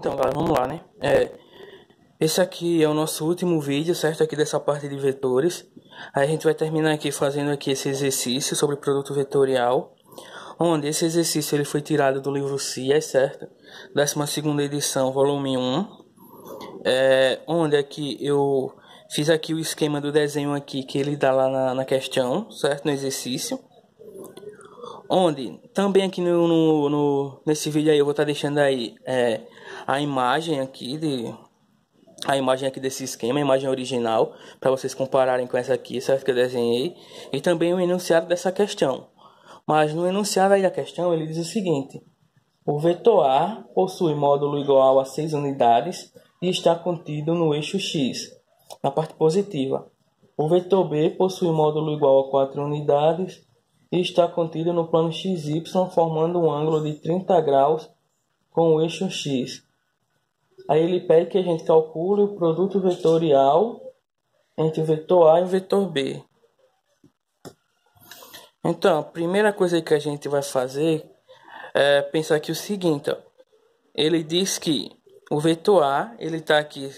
Então, galera, vamos lá, né? Esse aqui é o nosso último vídeo, certo? Aqui dessa parte de vetores. Aí a gente vai terminar aqui fazendo aqui esse exercício sobre produto vetorial, onde esse exercício ele foi tirado do livro CIES, certo? 12ª edição, volume 1. Onde aqui eu fiz aqui o esquema do desenho aqui que ele dá lá na questão, certo? No exercício. Onde também aqui nesse vídeo aí eu vou estar deixando aí a imagem aqui desse esquema, a imagem original, para vocês compararem com essa aqui, certo, que eu desenhei, e também o enunciado dessa questão. Mas no enunciado aí da questão ele diz o seguinte: o vetor A possui módulo igual a 6 unidades e está contido no eixo X, na parte positiva. O vetor B possui módulo igual a 4 unidades e está contido no plano XY, formando um ângulo de 30 graus com o eixo X. Aí ele pede que a gente calcule o produto vetorial entre o vetor A e o vetor B. Então, a primeira coisa que a gente vai fazer é pensar aqui o seguinte, ó. Ele diz que o vetor A, ele está aqui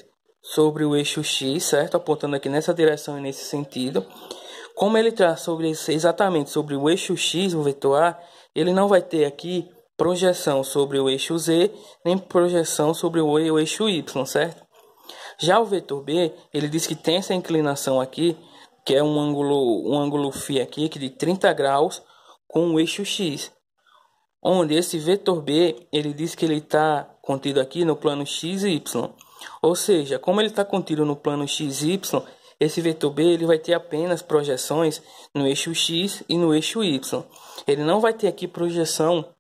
sobre o eixo X, certo? Apontando aqui nessa direção e nesse sentido. Como ele está exatamente sobre o eixo X, o vetor A, ele não vai ter aqui projeção sobre o eixo Z, nem projeção sobre o eixo Y, certo? Já o vetor B, ele diz que tem essa inclinação aqui, que é um ângulo φ aqui, de 30 graus com o eixo X. Onde esse vetor B, ele diz que ele está contido aqui no plano XY. Ou seja, como ele está contido no plano XY, esse vetor B ele vai ter apenas projeções no eixo X e no eixo Y. Ele não vai ter aqui projeção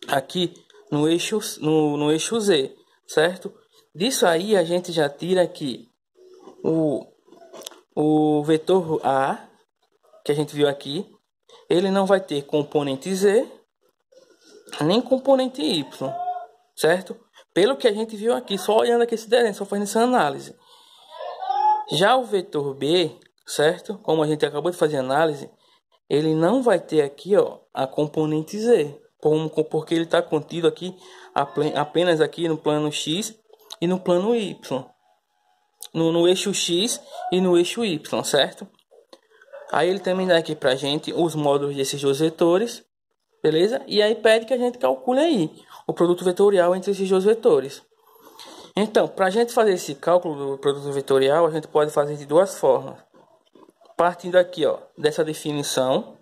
aqui no eixo Z, certo? Disso aí a gente já tira aqui o vetor A, que a gente viu aqui, ele não vai ter componente Z, nem componente Y, certo? Pelo que a gente viu aqui, só olhando aqui esse desenho, só fazendo essa análise. Já o vetor B, certo? Como a gente acabou de fazer análise, ele não vai ter aqui, ó, a componente Z, porque ele está contido aqui apenas aqui no plano X e no plano Y, no eixo X e no eixo Y, certo? Aí ele também dá aqui pra gente os módulos desses dois vetores, beleza? E aí pede que a gente calcule aí o produto vetorial entre esses dois vetores. Então, para a gente fazer esse cálculo do produto vetorial, a gente pode fazer de duas formas. Partindo aqui, ó, dessa definição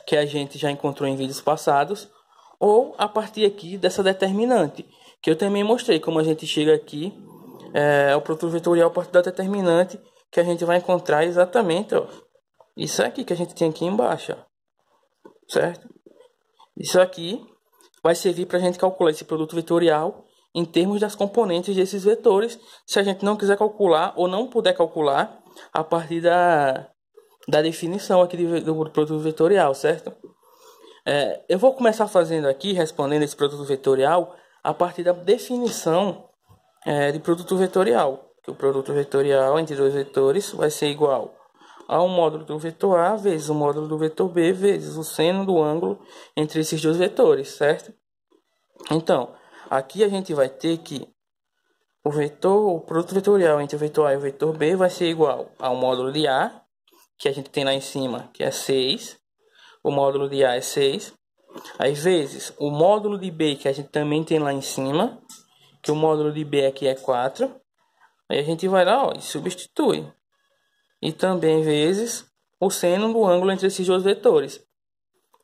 que a gente já encontrou em vídeos passados, ou a partir aqui dessa determinante, que eu também mostrei como a gente chega aqui ao produto vetorial a partir da determinante, que a gente vai encontrar exatamente, ó, isso aqui que a gente tem aqui embaixo, ó, certo? Isso aqui vai servir para a gente calcular esse produto vetorial em termos das componentes desses vetores, se a gente não quiser calcular ou não puder calcular a partir da definição aqui do produto vetorial, certo? Eu vou começar fazendo aqui, respondendo esse produto vetorial, a partir da definição de produto vetorial. Que o produto vetorial entre dois vetores vai ser igual ao módulo do vetor A vezes o módulo do vetor B vezes o seno do ângulo entre esses dois vetores, certo? Então, aqui a gente vai ter que o produto vetorial entre o vetor A e o vetor B vai ser igual ao módulo de A, que a gente tem lá em cima, que é 6. O módulo de A é 6. Aí vezes o módulo de B, que a gente também tem lá em cima, que o módulo de B aqui é 4. Aí a gente vai lá, ó, e substitui. E também vezes o seno do ângulo entre esses dois vetores,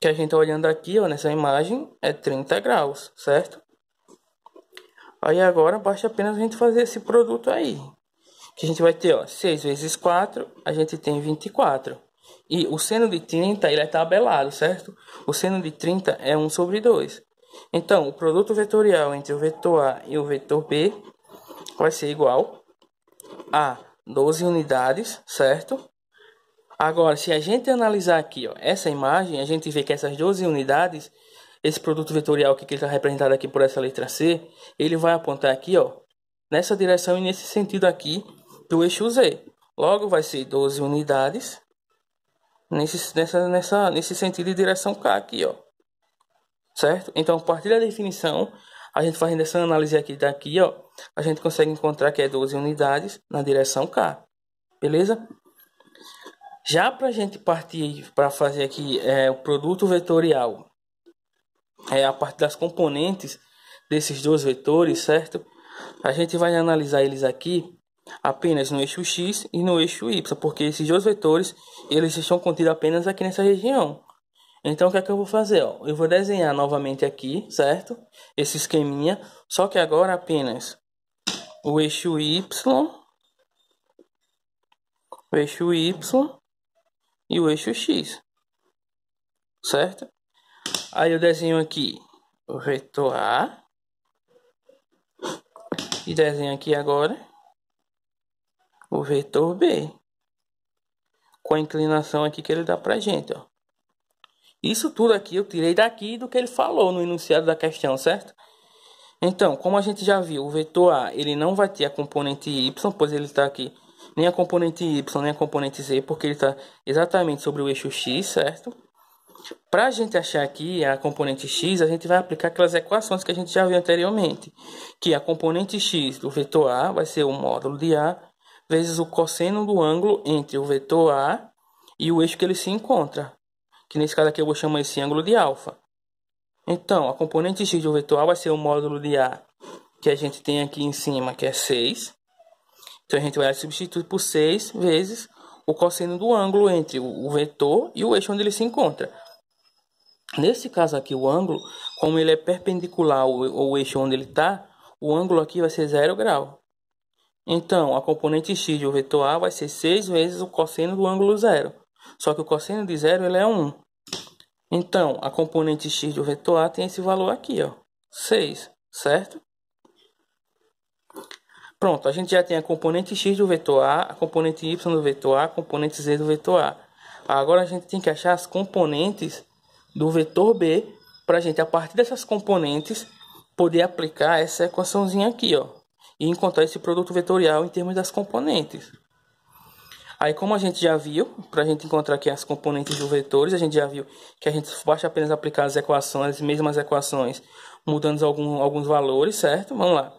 que a gente tá olhando aqui, ó, nessa imagem, é 30 graus, certo? Aí agora basta apenas a gente fazer esse produto aí, que a gente vai ter, ó, 6 vezes 4, a gente tem 24. E o seno de 30, ele é tabelado, certo? O seno de 30 é 1 sobre 2. Então, o produto vetorial entre o vetor A e o vetor B vai ser igual a 12 unidades, certo? Agora, se a gente analisar aqui, ó, essa imagem, a gente vê que essas 12 unidades, esse produto vetorial que ele está representado aqui por essa letra C, ele vai apontar aqui, ó, nessa direção e nesse sentido aqui do eixo Z. Logo, vai ser 12 unidades nesse sentido de direção K aqui, ó, certo? Então, a partir da definição, a gente fazendo essa análise aqui daqui, ó, a gente consegue encontrar que é 12 unidades na direção K. Beleza? Já para a gente partir para fazer aqui o produto vetorial, a partir das componentes desses dois vetores, certo? A gente vai analisar eles aqui apenas no eixo X e no eixo Y, porque esses dois vetores eles estão contidos apenas aqui nessa região. Então o que é que eu vou fazer? Ó? Eu vou desenhar novamente aqui, certo? Esse esqueminha, só que agora apenas o eixo Y e o eixo X, certo? Aí eu desenho aqui o vetor A e desenho aqui agora o vetor B, com a inclinação aqui que ele dá pra gente, ó. Isso tudo aqui eu tirei daqui do que ele falou no enunciado da questão, certo? Então, como a gente já viu, o vetor A ele não vai ter a componente Y, pois ele está aqui nem a componente Y, nem a componente Z, porque ele está exatamente sobre o eixo X, certo? Para a gente achar aqui a componente X, a gente vai aplicar aquelas equações que a gente já viu anteriormente, que a componente X do vetor A vai ser o módulo de A vezes o cosseno do ângulo entre o vetor A e o eixo que ele se encontra, que nesse caso aqui eu vou chamar esse ângulo de alfa. Então, a componente X do vetor A vai ser o módulo de A, que a gente tem aqui em cima, que é 6. Então, a gente vai substituir por 6 vezes o cosseno do ângulo entre o vetor e o eixo onde ele se encontra. Nesse caso aqui, o ângulo, como ele é perpendicular ao eixo onde ele está, o ângulo aqui vai ser 0 grau. Então, a componente X do vetor A vai ser 6 vezes o cosseno do ângulo 0. Só que o cosseno de 0 ele é 1. Então, a componente X do vetor A tem esse valor aqui, ó, 6, certo? Pronto, a gente já tem a componente X do vetor a componente Y do vetor A, a componente Z do vetor A. Agora a gente tem que achar as componentes do vetor B, para a gente, a partir dessas componentes, poder aplicar essa equaçãozinha aqui, ó, e encontrar esse produto vetorial em termos das componentes. Aí, como a gente já viu, para a gente encontrar aqui as componentes dos vetores, a gente já viu que a gente basta apenas aplicar as equações, as mesmas equações, mudando alguns valores, certo? Vamos lá.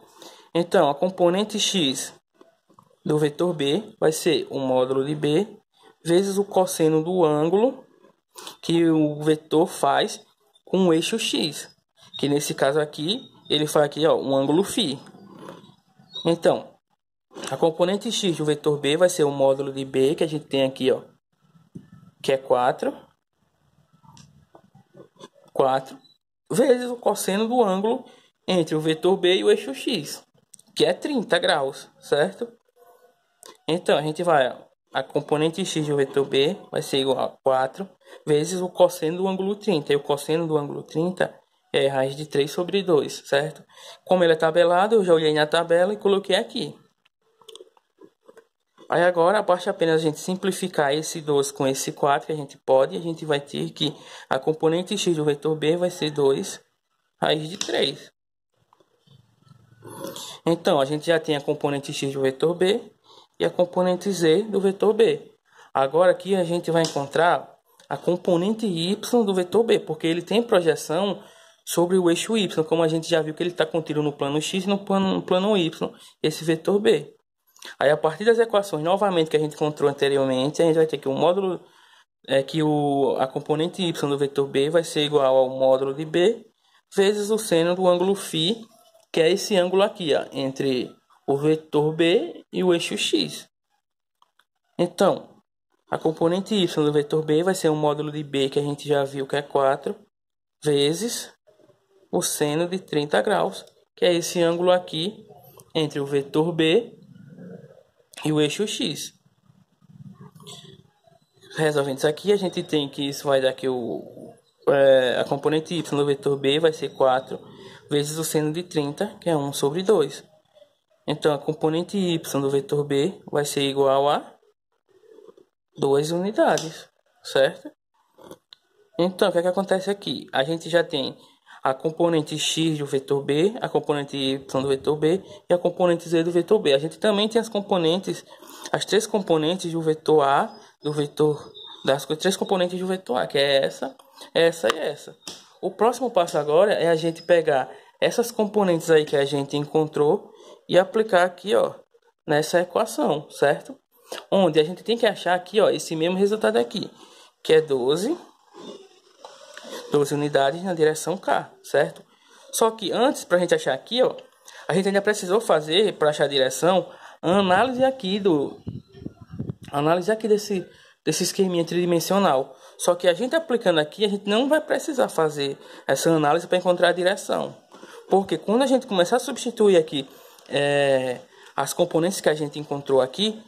Então, a componente X do vetor B vai ser o módulo de B vezes o cosseno do ângulo que o vetor faz com o eixo X, que nesse caso aqui, ele faz aqui, ó, um ângulo φ. Então, a componente X do vetor B vai ser o módulo de B, que a gente tem aqui, ó, que é 4, vezes o cosseno do ângulo entre o vetor B e o eixo X, que é 30 graus, certo? Então, a gente vai, ó, a componente X do vetor B vai ser igual a 4 vezes o cosseno do ângulo 30. E o cosseno do ângulo 30 é a raiz de 3 sobre 2, certo? Como ele é tabelado, eu já olhei na tabela e coloquei aqui. Aí agora, basta apenas a gente simplificar esse 2 com esse 4, que a gente pode. E a gente vai ter que a componente X do vetor B vai ser 2 raiz de 3. Então, a gente já tem a componente X do vetor B e a componente Z do vetor B. Agora aqui a gente vai encontrar a componente Y do vetor B, porque ele tem projeção sobre o eixo Y, como a gente já viu que ele está contido no plano X e no plano Y, esse vetor B. Aí a partir das equações novamente que a gente encontrou anteriormente, a gente vai ter que o módulo a componente Y do vetor B vai ser igual ao módulo de B vezes o seno do ângulo φ, que é esse ângulo aqui, ó, entre o vetor B e o eixo X. Então, a componente Y do vetor B vai ser o módulo de B, que a gente já viu que é 4, vezes o seno de 30 graus, que é esse ângulo aqui entre o vetor B e o eixo X. Resolvendo isso aqui, a gente tem que isso vai dar que a componente Y do vetor B vai ser 4 vezes o seno de 30, que é 1 sobre 2. Então, a componente Y do vetor B vai ser igual a 2 unidades, certo? Então, o que é que acontece aqui? A gente já tem a componente X do vetor B, a componente Y do vetor B e a componente Z do vetor B. A gente também tem as três componentes do vetor A, das três componentes do vetor A, que é essa e essa. O próximo passo agora é a gente pegar essas componentes aí que a gente encontrou e aplicar aqui, ó, nessa equação, certo? Onde a gente tem que achar aqui, ó, esse mesmo resultado aqui, que é 12 unidades na direção K, certo? Só que antes, para a gente achar aqui, ó, a gente ainda precisou fazer, para achar a direção, a análise aqui desse esqueminha tridimensional. Só que a gente aplicando aqui, a gente não vai precisar fazer essa análise para encontrar a direção. Porque quando a gente começar a substituir aqui as componentes que a gente encontrou aqui,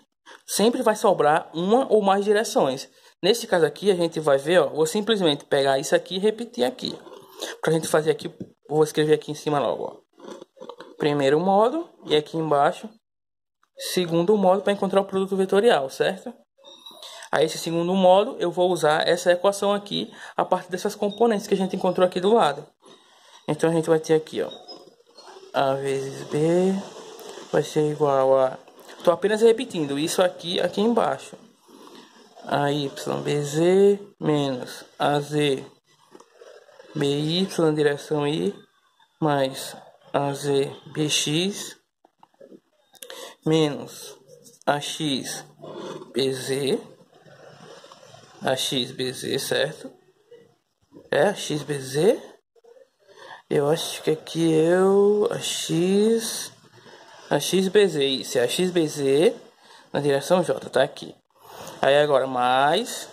sempre vai sobrar uma ou mais direções. Nesse caso aqui, a gente vai ver, ó, vou simplesmente pegar isso aqui e repetir aqui. Para a gente fazer aqui, vou escrever aqui em cima logo, ó. Primeiro modo, e aqui embaixo, segundo modo para encontrar o produto vetorial, certo? Aí esse segundo modo, eu vou usar essa equação aqui, a partir dessas componentes que a gente encontrou aqui do lado. Então a gente vai ter aqui, ó, A vezes B vai ser igual a... Estou apenas repetindo isso aqui embaixo. AYBZ menos AZ BY direção I mais AZ BX menos AX BZ, certo? É AX BZ. Eu acho que aqui AX BZ, isso é AX BZ na direção J, tá aqui. Aí agora mais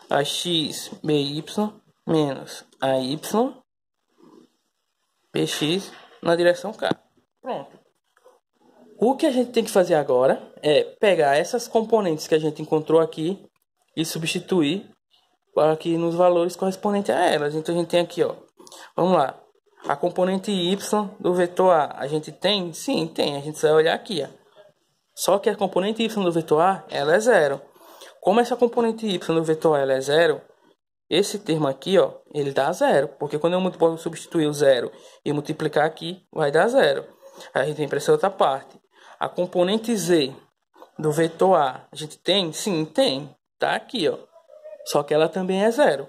AX BY menos AY BX na direção K. Pronto. O que a gente tem que fazer agora é pegar essas componentes que a gente encontrou aqui e substituir aqui nos valores correspondentes a elas. Então a gente tem aqui, ó, vamos lá, a componente Y do vetor A, a gente tem? Sim, tem, a gente vai olhar aqui, ó. Só que a componente Y do vetor A, ela é zero. Como essa componente Y do vetor A ela é zero, esse termo aqui, ó, ele dá zero. Porque quando eu posso substituir o zero e multiplicar aqui, vai dar zero. Aí a gente vem para essa outra parte. A componente Z do vetor A, a gente tem? Sim, tem. Tá aqui, ó. Só que ela também é zero.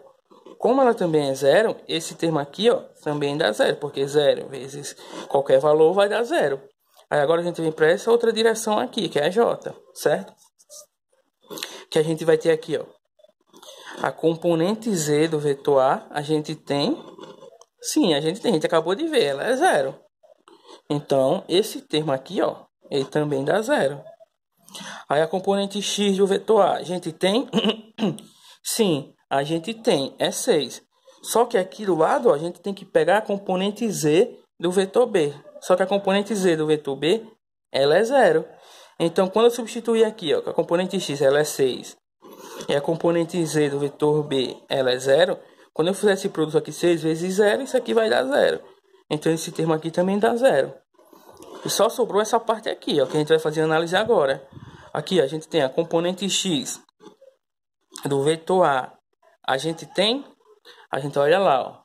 Como ela também é zero, esse termo aqui, ó, também dá zero. Porque zero vezes qualquer valor vai dar zero. Aí agora a gente vem para essa outra direção aqui, que é a J, certo? Que a gente vai ter aqui, ó, a componente Z do vetor A, a gente tem? Sim, a gente acabou de ver, ela é zero. Então, esse termo aqui, ó, ele também dá zero. Aí a componente X do vetor A, a gente tem? Sim, a gente tem, é 6. Só que aqui do lado, ó, a gente tem que pegar a componente Z do vetor B. Só que a componente Z do vetor B, ela é zero. Então, quando eu substituir aqui, ó, a componente X ela é 6 e a componente Z do vetor B ela é zero, quando eu fizer esse produto aqui 6 vezes 0, isso aqui vai dar zero. Então, esse termo aqui também dá zero. E só sobrou essa parte aqui, ó, que a gente vai fazer a análise agora. Aqui, ó, a gente tem a componente X do vetor A. A gente tem? A gente olha lá, ó.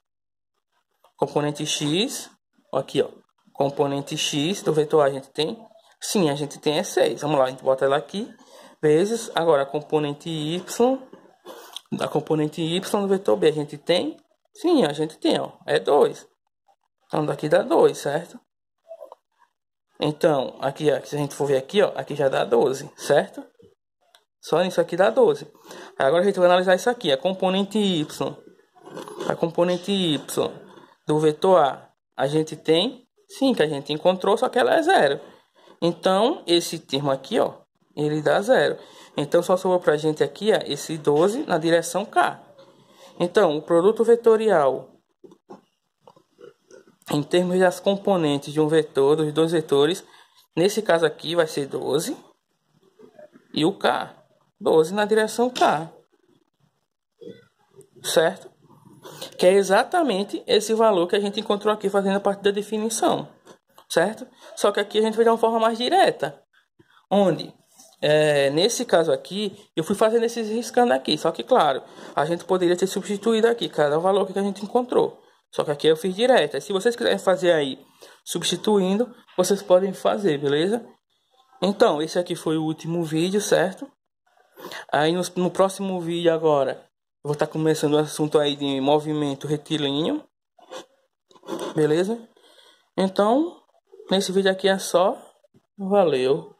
Componente X, ó, aqui, ó. Componente X do vetor A a gente tem? Sim, a gente tem é 6. Vamos lá, a gente bota ela aqui. Vezes, agora a componente Y do vetor B a gente tem? Sim, a gente tem, ó. É 2. Então daqui dá 2, certo? Então, aqui, ó, se a gente for ver aqui, ó, aqui já dá 12, certo? Só isso aqui dá 12. Agora a gente vai analisar isso aqui, a componente Y. A componente Y do vetor A gente tem? Sim, que a gente encontrou, só que ela é zero. Então, esse termo aqui, ó, ele dá zero. Então, só sobrou pra gente aqui, ó, esse 12 na direção K. Então, o produto vetorial, em termos das componentes de um vetor, dos dois vetores, nesse caso aqui vai ser 12 e o K, 12 na direção K. Certo? Que é exatamente esse valor que a gente encontrou aqui fazendo a parte da definição. Certo? Só que aqui a gente vai de uma forma mais direta. Onde, nesse caso aqui, eu fui fazendo esses riscando aqui. Só que, claro, a gente poderia ter substituído aqui cada valor que a gente encontrou. Só que aqui eu fiz direta. Se vocês quiserem fazer aí, substituindo, vocês podem fazer, beleza? Então, esse aqui foi o último vídeo, certo? Aí no próximo vídeo agora, eu vou estar começando o assunto aí de movimento retilíneo. Beleza? Então, nesse vídeo aqui é só. Valeu.